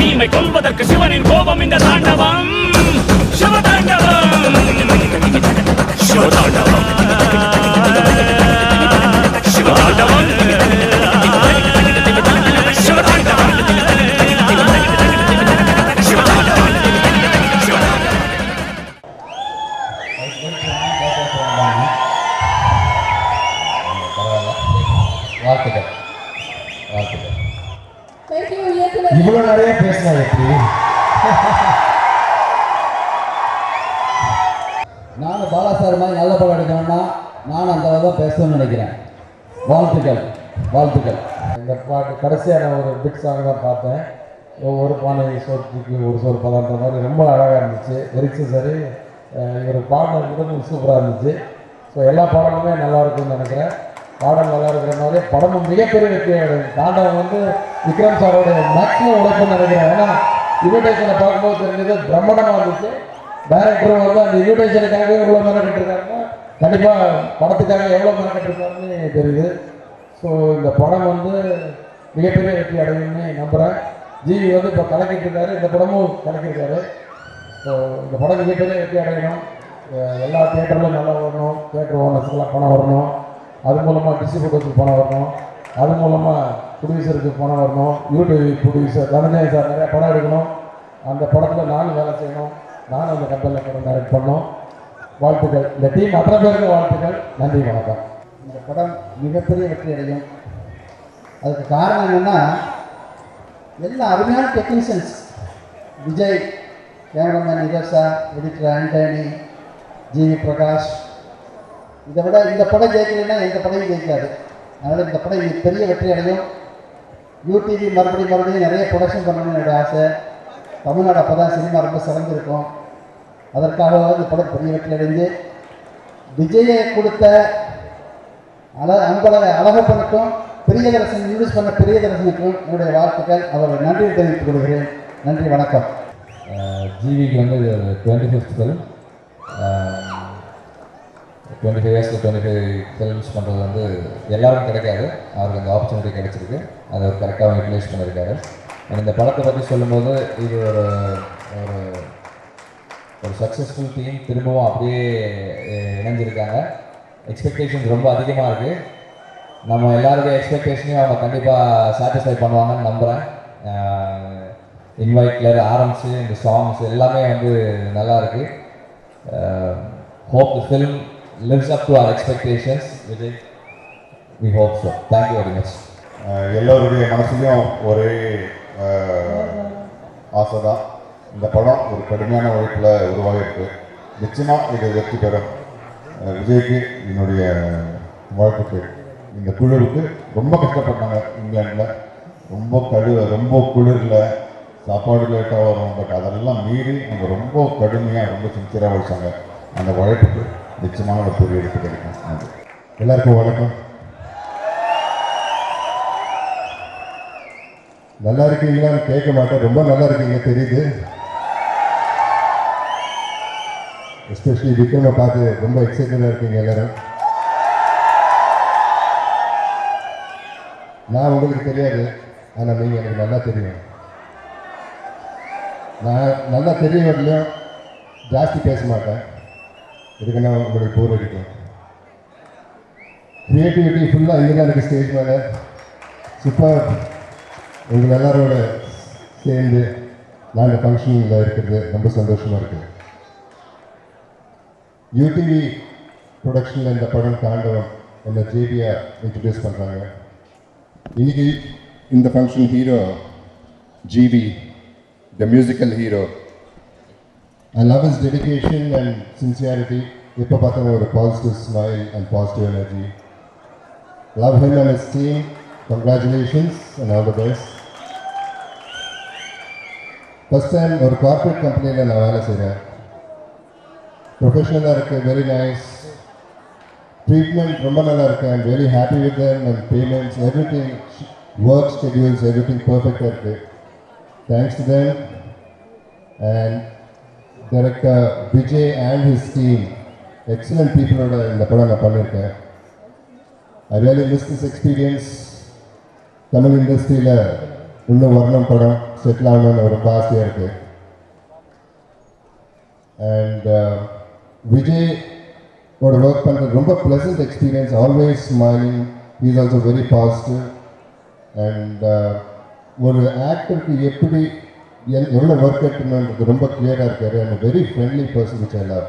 தீமை கொல்வதற்கு சிவனின் கோபம் இந்த தாண்டவம் சிவதாண்டவம் சிவதாண்டவம் சிவதாண்டவம் வாழ்த்துக்கள் வாழ்த்துக்கள். இவ்வளோ நிறைய பேசினா எப்படி? நானும் பாலா சார் மாதிரி நல்ல படம் எடுக்கணும்னா நானும் அந்த தான் பேசணும்னு நினைக்கிறேன். வாழ்த்துக்கள் வாழ்த்துக்கள். இந்த பாட்டு கடைசியாக நான் ஒரு பிட் சாங் தான் பார்த்தேன். ஒரு பானை சோற்றுக்கு ஒரு சோறு பதார்த்த மாதிரி ரொம்ப அழகாக இருந்துச்சு. லிரிக்ஸும் சரி, இவர் பாடல் விதமும் சூப்பராக இருந்துச்சு. ஸோ எல்லா பாடலுமே நல்லா இருக்குன்னு நினைக்கிறேன். பாடல் நல்லா இருக்கிற மாதிரி படமும் மிகப்பெரிய வெற்றியாக தாண்டவம் வந்து விக்ரம் சாரோடைய மேக்ஸிமம் உழைப்புன்னு நினைக்கிறேன். ஏன்னா இன்விடேஷனை பார்க்கும்போது தெரிஞ்சது பிரம்மாண்டமாக இருந்துச்சு. டைரக்டரும் வந்து அந்த இன்விடேஷனுக்காகவே எவ்வளோ மெனக்கெட்டுருக்காருன்னா கண்டிப்பாக படத்துக்காக எவ்வளோ மெனக்கெட்டுருக்காருன்னு தெரியுது. ஸோ இந்த படம் வந்து மிகப்பெரிய வெற்றி அடையும்னு நம்புகிறேன். ஜிவி வந்து இப்போ கலக்கிட்டு இருக்காரு, இந்த படமும் கலக்கியிருக்காரு. ஸோ இந்த படம் மிகப்பெரிய வெற்றி அடையணும். எல்லா தியேட்டர்லையும் நல்லா வரணும், தியேட்டர் ஓனர்ஸுக்கெல்லாம் பணம் வரணும், அது மூலமாக டிஸ்ட்ரிபியூட்டருக்கு பணம் வரணும், அது மூலமாக ப்ரொடியூசருக்கு பணம் வரணும், யூடியூப் ப்ரொடியூசர் தனஞ்சய் சார் நிறையா படம் எடுக்கணும். அந்த படத்தில் நானும் வேலை செய்யணும், நானும் அந்த கம்பெனியில் படம் டைரக்ட் பண்ணோம். வாழ்த்துக்கள். இந்த டீம் அத்தனை பேருக்கு வாழ்த்துக்கள். நன்றி, வணக்கம். இந்த படம் மிகப்பெரிய வெற்றி அடையும். அதுக்கு காரணம் என்னென்னா எல்லா அருமையான technicians, Vijay, cameraman Nirosha, editor Antony, GV Prakash. இதை விட இந்த படம் ஜெயிக்கலைன்னா எந்த படையும் ஜெயிக்காது. அதனால் இந்த படம் பெரிய வெற்றி அடையும். யூடிவி மறுபடியும் நிறைய ப்ரொடக்ஷன் பண்ணணும்னு என்னோடய ஆசை. தமிழ்நாடு அப்போ தான் சினிமா ரொம்ப சிறந்திருக்கும். அதற்காக இந்த படம் பெரிய வெற்றி அடைஞ்சு விஜயை கொடுத்த அழகப்பனுக்கும் பிரியதரசன் இன்வெஸ்ட் பண்ண பிரியதரசனுக்கும் என்னுடைய வாழ்த்துக்கள். அவர் நன்றி தெரிவித்துக் கொள்கிறேன். நன்றி, வணக்கம். ஜிவிக்கு வந்து 25th ஃபிலிம், 25 இயர்ஸில் 25 ஃபிலிம்ஸ் பண்ணுறது வந்து எல்லாருக்கும் கிடைக்காது. அவருக்கு அந்த ஆப்பர்ச்சுனிட்டி கிடைச்சிருக்கு. அதை அவர் கரெக்டாக யூட்டிலைஸ் பண்ணியிருக்காரு. இந்த படத்தை பற்றி சொல்லும்போது இது ஒரு சக்ஸஸ்ஃபுல் டீம் திரும்பவும் அப்படியே இணைஞ்சிருக்காங்க. எக்ஸ்பெக்டேஷன்ஸ் ரொம்ப அதிகமாக இருக்குது. நம்ம எல்லாருடைய எக்ஸ்பெக்டேஷனையும் அவங்க கண்டிப்பாக சாட்டிஸ்ஃபை பண்ணுவாங்கன்னு நம்புகிறேன். இன்வைட்ல ஆரம்பிச்சு இந்த சாங்ஸ் எல்லாமே வந்து நல்லா இருக்குது. Hope the film lives up to our expectations. Vijay, we hope so. Thank you very much. எல்லோருடைய மனசுலையும் ஒரே ஆசை தான். இந்த படம் ஒரு கடுமையான உழைப்பில் உருவாகிருக்கு. நிச்சயமாக இது வெற்றி பெறும். விஜய்க்கு என்னுடைய வாழ்த்துக்கள். இந்த குழுவுக்கு ரொம்ப கஷ்டப்பட்டாங்க. இங்கிலாண்டில் ரொம்ப குளிரில் சாப்பாடு லேட்டாக வரும். பட் அதெல்லாம் மீறி அவங்க ரொம்ப கடுமையாக ரொம்ப சின்சியராக உழைச்சாங்க. அந்த உழைப்புக்கு நிச்சயமாக ஒரு பெரிய வெற்றி கிடைக்கும். எல்லாருக்கும் வணக்கம். நல்லா இருக்கீங்களான்னு கேட்க மாட்டேன், ரொம்ப நல்லா இருக்கீங்க தெரியுது. எஸ்பெஷலி விக்ரமை பார்த்து ரொம்ப எக்ஸைட்டடாக இருக்கீங்க எல்லாரும். நான் உங்களுக்கு தெரியாது, ஆனால் நீங்கள் எனக்கு நல்லா தெரியும். நான் நல்லா தெரிய வரலையும் ஜாஸ்தி பேச மாட்டேன். இதுக்குன்னா உங்களுக்கு போர் அடிக்கும். க்ரியேட்டிவிட்டி ஃபுல்லாக இங்கே தான் இருக்குது ஸ்டேஜ் மேலே. சூப்பர். உங்கள் எல்லாரோட சேர்ந்து நான் இந்த ஃபங்க்ஷனில் இருக்கிறது ரொம்ப சந்தோஷமாக இருக்குது. யூடிவி ப்ரொடக்ஷனில் இந்த படம் தாண்டவம் என்ன ஜேபியாக இன்ட்ரடியூஸ் பண்ணுறாங்க. இன்னைக்கு இந்த function hero GV, the musical hero. I love his dedication and sincerity. Ippa pathana oru positive smile and positive energy. Love him and his team. Congratulations and all the best. First time oru corporate company la na vela seiren. Professional irukku, very nice. Treatment romba nalla irukku. I am very happy with them and payments, everything, work schedules, everything perfect irukku. Thanks to them and director Vijay and his team, excellent people in the padam na pannirken. I really miss this experience. Tamil industry la இன்னும் வரணும் படம் settle ஆகணும்னு ரொம்ப ஆசையாக இருக்குது. And Vijay ஒரு work பண்ணுறது ரொம்ப pleasant experience, always smiling, is also very positive. And ஒரு ஆக்டருக்கு எப்படி எவ்வளோ ஒர்க் எடுக்கணுன்றது ரொம்ப கிளியராக இருக்காரு. And very friendly person which I love.